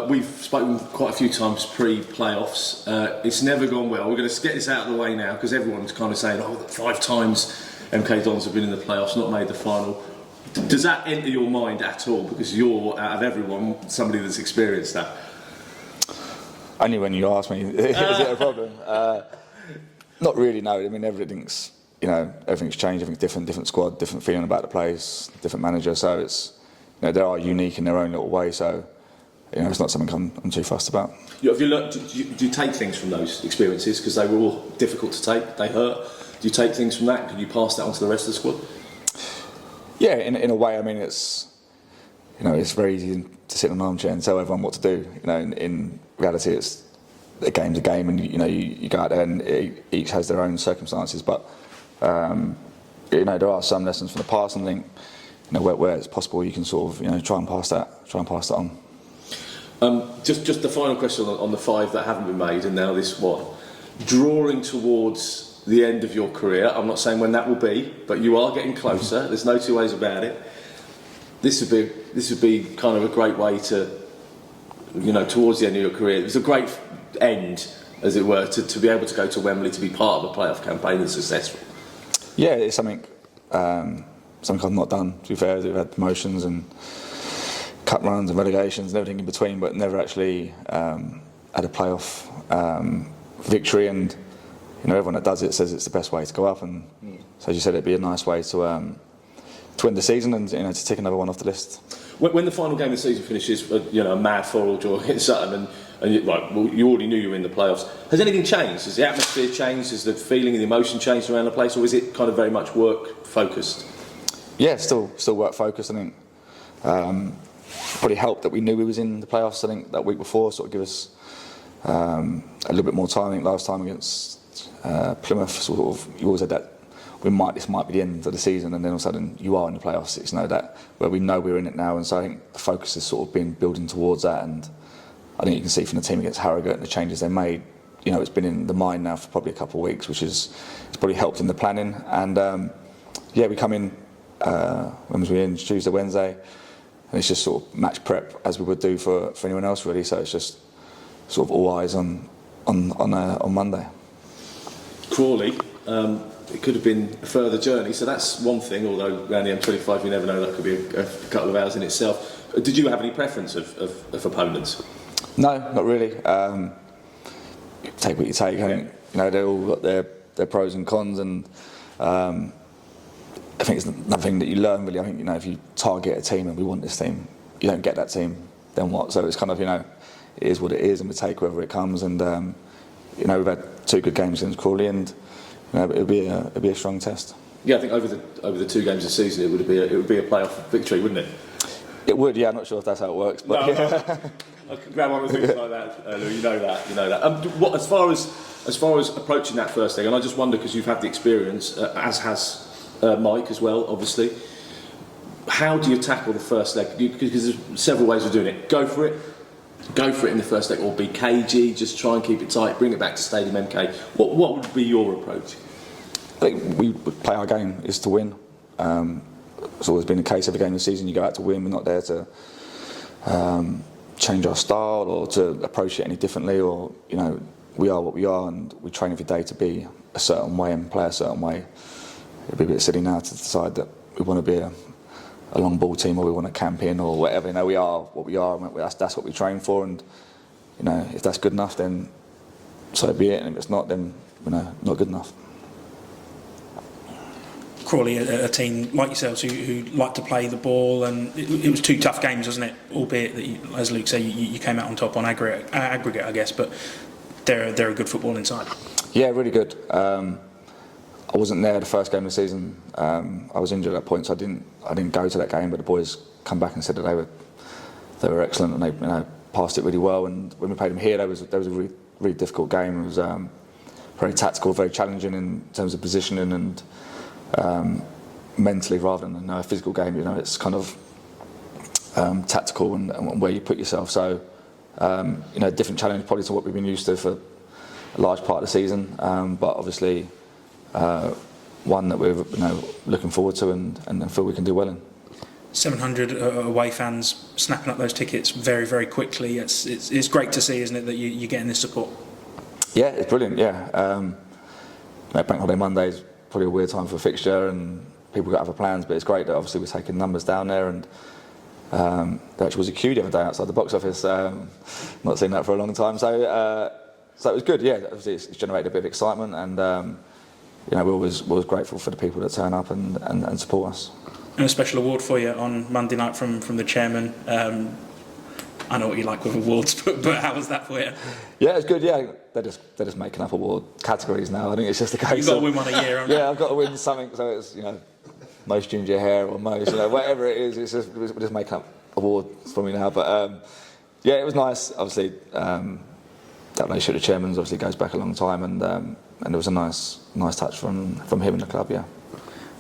We've spoken quite a few times pre-playoffs. It's never gone well. We're going to get this out of the way now because everyone's kind of saying, 5 times MK Dons have been in the playoffs, not made the final. Does that enter your mind at all? Because you're, out of everyone, somebody that's experienced that. Only when you ask me, is it a problem? Not really, no. I mean, everything's changed, everything's different squad, different feeling about the place, different manager. So it's, they are unique in their own little way. So, it's not something I'm too fussed about. Have you learned? Do you take things from those experiences because they were all difficult to take? They hurt. Do you take things from that? Can you pass that on to the rest of the squad? Yeah, in a way. I mean, it's very easy to sit in an armchair and tell everyone what to do. In reality, it's a game's a game, and you go out there and each has their own circumstances. But there are some lessons from the past, and I think where it's possible you can sort of try and pass that on. Just the final question on the 5 that haven't been made, and now this one. Drawing towards the end of your career, I'm not saying when that will be, but you are getting closer. There's no two ways about it. This would be kind of a great way to, towards the end of your career. It was a great end, as it were, to be able to go to Wembley to be part of a playoff campaign and successful. Yeah, it's something I've not done. To be fair, we've had promotions and cup runs and relegations and everything in between, but never actually had a playoff victory. And everyone that does it says it's the best way to go up. And so, as you said, it'd be a nice way to end the season and to tick another one off the list. When the final game of the season finishes, a mad 4-4 draw against Sutton, and you already knew you were in the playoffs. Has anything changed? Has the atmosphere changed? Has the feeling and the emotion changed around the place, or is it kind of very much work focused? Yeah, still work focused. I think probably helped that we knew we was in the playoffs. I think that week before sort of give us a little bit more time. I think last time against Plymouth, sort of, you always had that this might be the end of the season, and then all of a sudden you are in the playoffs. It's that where we know we're in it now, and so I think the focus has sort of been building towards that. And I think you can see from the team against Harrogate and the changes they made. It's been in the mind now for probably a couple of weeks, which it's probably helped in the planning. And we come in when was we in Tuesday, Wednesday, and it's just sort of match prep as we would do for anyone else really. So it's just sort of all eyes on Monday. Crawley, it could have been a further journey, so that's one thing, although around the M25 you never know, that could be a couple of hours in itself. Did you have any preference of opponents? No, not really. Take what you take. I think they're all got their pros and cons, and I think it's nothing that you learn really. I think if you target a team and we want this team, you don't get that team, then what? So it's kind of it is what it is, and we take wherever it comes. And we've had 2 good games against Crawley, and it'll be a strong test. Yeah, I think over the 2 games this season, it would be a playoff victory, wouldn't it? It would, yeah. I'm not sure if that's how it works, but no. I could grab on with things like that, Lou. You know that. What as far as approaching that first thing, and I just wonder because you've had the experience, as has Mike as well, obviously. How do you tackle the first leg? Because there's several ways of doing it. Go for it in the first leg, or be cagey, just try and keep it tight, bring it back to Stadium MK. What would be your approach? I think we would play our game is to win. It's always been the case every game of the season. You go out to win. We're not there to change our style or to approach it any differently. Or we are what we are, and we train every day to be a certain way and play a certain way. It'd be a bit silly now to decide that we want to be a long ball team or we want to camp in or whatever. We are what we are, and that's what we train for. And if that's good enough, then so be it. And if it's not, then not good enough. Crawley, a team like yourselves who like to play the ball, and it was 2 tough games, wasn't it? Albeit that, as Luke said, you came out on top on aggregate, I guess. But they're a good footballing side. Yeah, really good. I wasn't there the first game of the season. I was injured at that point, so I didn't go to that game. But the boys come back and said that they were excellent, and they passed it really well. And when we played them here, that was a really difficult game. It was very tactical, very challenging in terms of positioning and mentally, rather than a physical game. It's kind of tactical and where you put yourself. So different challenge probably to what we've been used to for a large part of the season. But obviously. One that we're looking forward to and feel we can do well in. 700 away fans snapping up those tickets very, very quickly. It's great to see, isn't it, that you're getting this support? Yeah, it's brilliant. Yeah, Bank Holiday Monday is probably a weird time for a fixture, and people got other plans. But it's great that obviously we're taking numbers down there, and there actually was a queue the other day outside the box office. Not seen that for a long time, so it was good. Yeah, obviously it's generated a bit of excitement, and we're always grateful for the people that turn up and support us. And a special award for you on Monday night from the chairman. I know what you like with awards, but how was that for you? Yeah, it's good. Yeah, they're just making up award categories now. I think it's just a case. You've got to win one a year, haven't you? Yeah, I've got to win something. So it's most ginger hair or most whatever it is. It's just we're just making up awards for me now. But yeah, it was nice. Obviously, that relationship with the chairman's obviously goes back a long time, and it was a nice touch from him and the club. Yeah.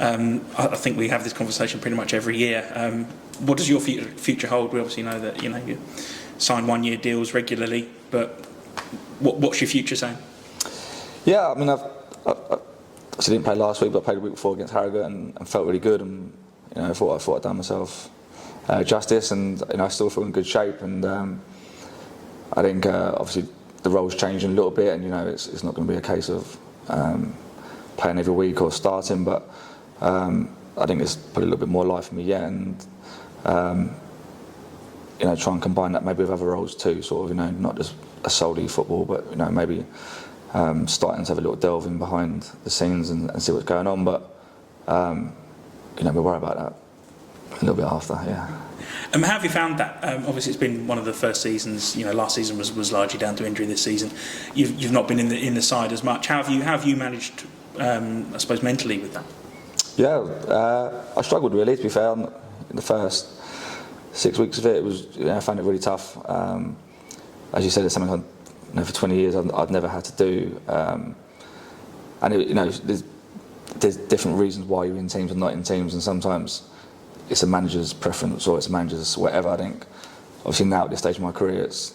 I think we have this conversation pretty much every year. What does your future hold? We obviously know that you sign one-year deals regularly, but what's your future saying? Yeah, I mean, I didn't play last week, but I played the week before against Harrogate and felt really good, and I thought I'd done myself justice, and I still feel in good shape, and I think obviously the role's changing a little bit, and it's not going to be a case of playing every week or starting, but I think there's probably a little bit more life for me yet, and try and combine that maybe with other roles too, sort of, not just a solely football, but maybe starting to have a little delve in behind the scenes and see what's going on, but we'll worry about that a little bit after. Yeah. How have you found that? Obviously, it's been one of the first seasons. Last season was largely down to injury. This season, you've not been in the side as much. How have you managed, I suppose, mentally with that? Yeah, I struggled really. To be fair, in the first 6 weeks of it, I found it really tough. As you said, it's something for 20 years I'd never had to do, and there's different reasons why you're in teams and not in teams, and sometimes it's a manager's preference or it's a manager's whatever. I think obviously now at this stage of my career it's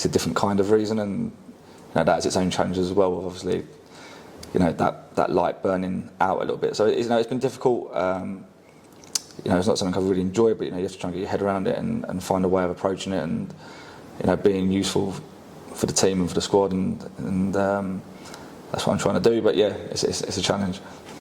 a different kind of reason, and that has its own challenges as well. Obviously, that light burning out a little bit. So it's been difficult. It's not something I've really enjoyed, but you have to try and get your head around it and find a way of approaching it, and being useful for the team and for the squad, and that's what I'm trying to do. But yeah, it's a challenge.